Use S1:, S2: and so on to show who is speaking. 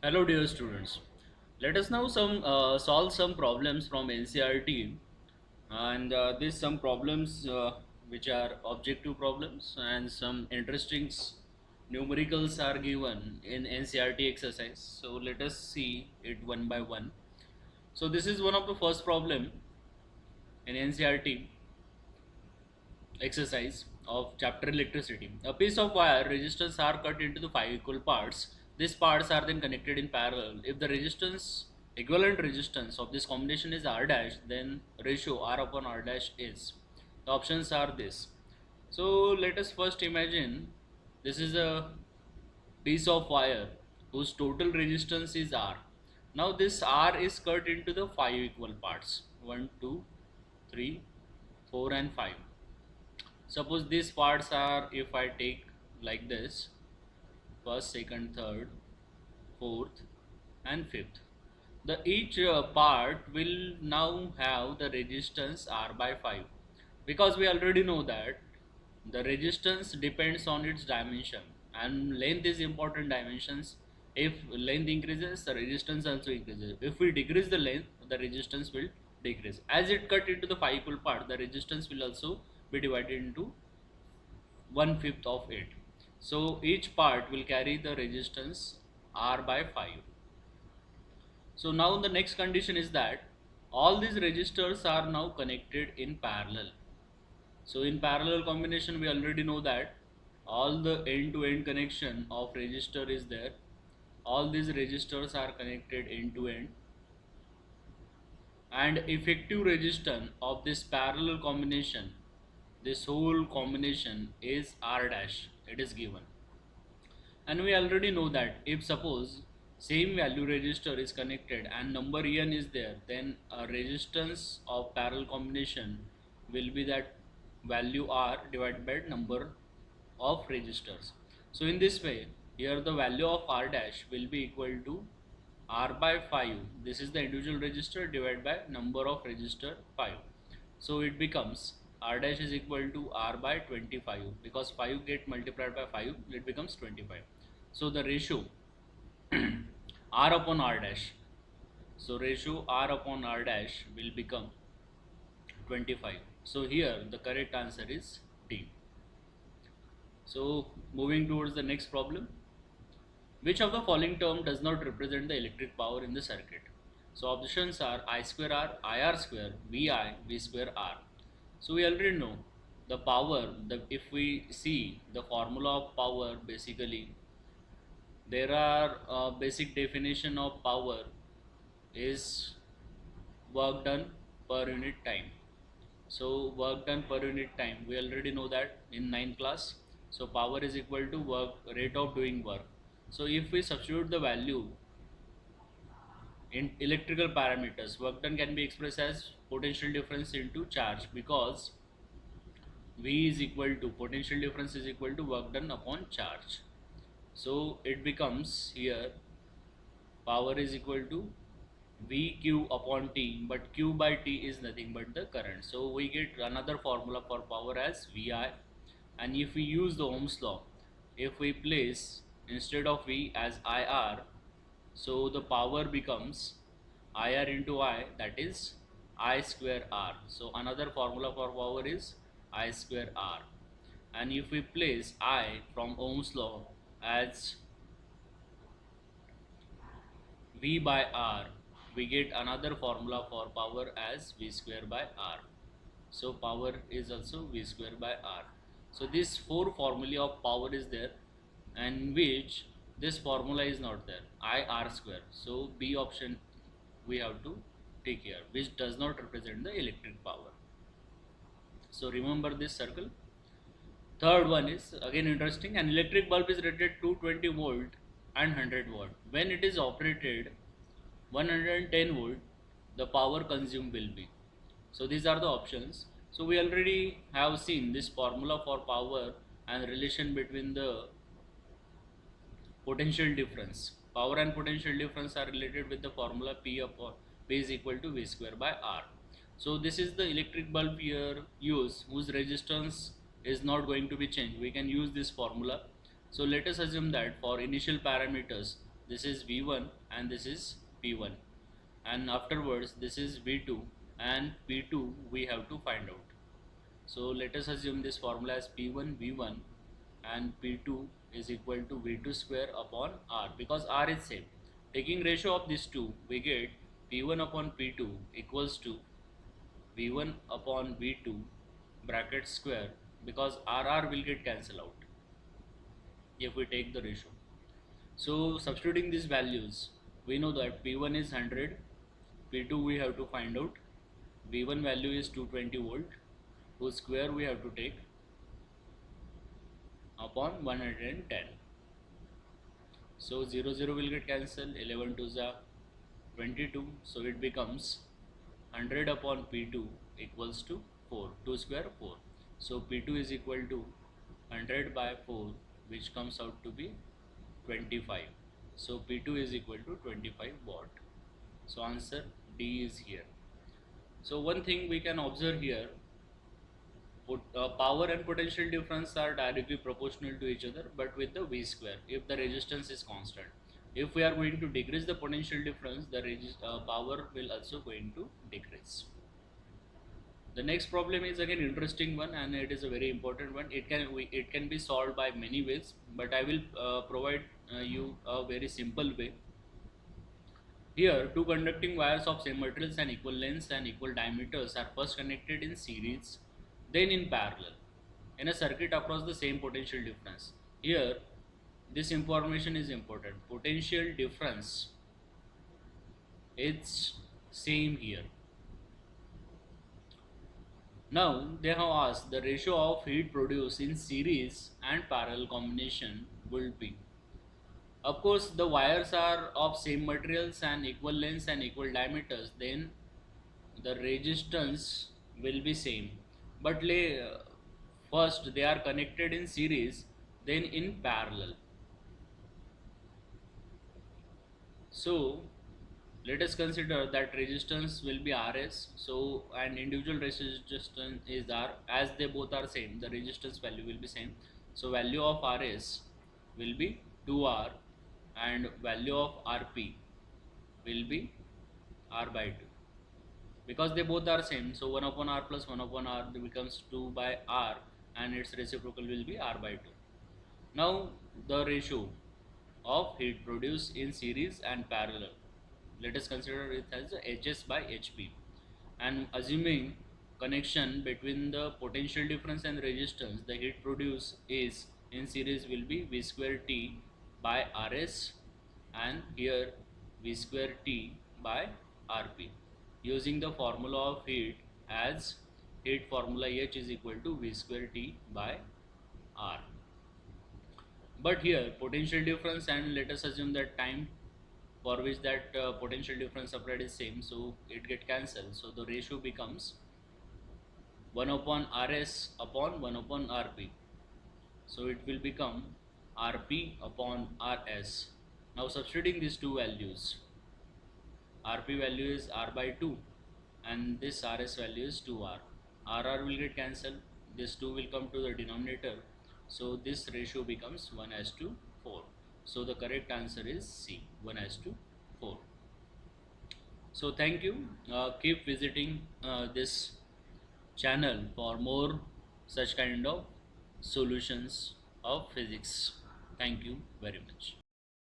S1: Hello, dear students. Let us now solve some problems from NCRT, and these some problems which are objective problems and some interesting numericals are given in NCRT exercise. So let us see it one by one. So this is one of the first problem in NCRT exercise of chapter electricity. A piece of wire resistors are cut into the five equal parts. These parts are then connected in parallel. If the resistance equivalent resistance of this combination is R dash, then ratio R upon R dash is. The options are this. So let us first imagine this is a piece of wire whose total resistance is R. Now this R is cut into the five equal parts 1, 2, 3, 4 and 5. Suppose these parts are, if I take like this, first, second, third, fourth and fifth. The each part will now have the resistance R by 5, because we already know that the resistance depends on its dimension and length is important dimensions. If length increases, the resistance also increases. If we decrease the length, the resistance will decrease. As it cut into the 5 equal part, the resistance will also be divided into one fifth of it. So each part will carry the resistance R by 5. So now the next condition is that all these resistors are now connected in parallel. So in parallel combination we already know that all the end to end connection of resistor is there. All these resistors are connected end to end, and effective resistance of this parallel combination, this whole combination is R dash, it is given. And we already know that if suppose same value resistor is connected and number n is there, then a resistance of parallel combination will be that value R divided by number of resistors. So in this way, here the value of R dash will be equal to R by 5, this is the individual resistor divided by number of resistor 5. So it becomes R dash is equal to R by 25, because 5 get multiplied by 5, it becomes 25. So the ratio R upon R dash, so ratio R upon R dash will become 25. So here the correct answer is D. So moving towards the next problem. Which of the following term does not represent the electric power in the circuit? So options are I square R, IR square, VI, V square R. So we already know the power, if we see the formula of power, basically there are basic definition of power is work done per unit time. So work done per unit time, we already know that in 9th class. So power is equal to work rate of doing work. So if we substitute the value in electrical parameters, work done can be expressed as potential difference into charge, because V is equal to potential difference is equal to work done upon charge. So it becomes here power is equal to VQ upon T, but Q by T is nothing but the current. So we get another formula for power as VI, and if we use the Ohm's law, if we place instead of V as IR, so the power becomes IR into I, that is I square R. So another formula for power is I square R. And if we place I from Ohm's law as V by R, we get another formula for power as V square by R. So power is also V square by R. So this four formulae of power is there, and which this formula is not there, I R square. So B option we have to take here, which does not represent the electric power. So remember this circle. Third one is again interesting. An electric bulb is rated 220 volt and 100 watt. When it is operated 110 volt, the power consumed will be. So these are the options. So we already have seen this formula for power and relation between the potential difference. Power and potential difference are related with the formula P is equal to V square by R. So this is the electric bulb here use, whose resistance is not going to be changed. We can use this formula. So let us assume that for initial parameters, this is V1 and this is P1, and afterwards this is V2 and P2 we have to find out. So let us assume this formula as P1 V1 and P2 is equal to V2 square upon R, because R is same. Taking ratio of these two, we get P1 upon P2 equals to V1 upon V2 bracket square, because RR will get cancelled out if we take the ratio. So substituting these values, we know that P1 is 100, P2 we have to find out, V1 value is 220 volt, whose square we have to take upon 110. So 0 0 will get cancelled, 11 2 are 22, so it becomes 100 upon P2 equals to 4, 2 square 4. So P2 is equal to 100 by 4, which comes out to be 25. So P2 is equal to 25 watt. So answer D is here. So one thing we can observe here, power and potential difference are directly proportional to each other, but with the V square if the resistance is constant. If we are going to decrease the potential difference, the power will also going to decrease. The next problem is again interesting one, and it is a very important one. It can be solved by many ways, but I will provide you a very simple way. Here, two conducting wires of same materials and equal lengths and equal diameters are first connected in series, then in parallel, in a circuit across the same potential difference. Here, this information is important. Potential difference is same here. Now, they have asked the ratio of heat produced in series and parallel combination will be. Of course, the wires are of same materials and equal lengths and equal diameters, then the resistance will be same. But first they are connected in series, then in parallel. So let us consider that resistance will be Rs. So and individual resistance is R. As they both are same, the resistance value will be same. So value of Rs will be 2R and value of Rp will be R by 2, because they both are same. So 1 upon R plus 1 upon R becomes 2 by R, and its reciprocal will be R by 2. Now the ratio of heat produced in series and parallel, let us consider it as Hs by Hp, and assuming connection between the potential difference and resistance, the heat produced is in series will be V square T by Rs, and here V square T by Rp, using the formula of heat as heat formula H is equal to V square T by R. But here potential difference, and let us assume that time for which that potential difference applied is same, so it get cancelled. So the ratio becomes 1 upon Rs upon 1 upon Rp. So it will become Rp upon Rs. Now substituting these two values, Rp value is R by 2 and this Rs value is 2R. RR will get cancelled, this 2 will come to the denominator, so this ratio becomes 1:4. So the correct answer is C, 1:4. So thank you. Keep visiting this channel for more such kind of solutions of physics. Thank you very much.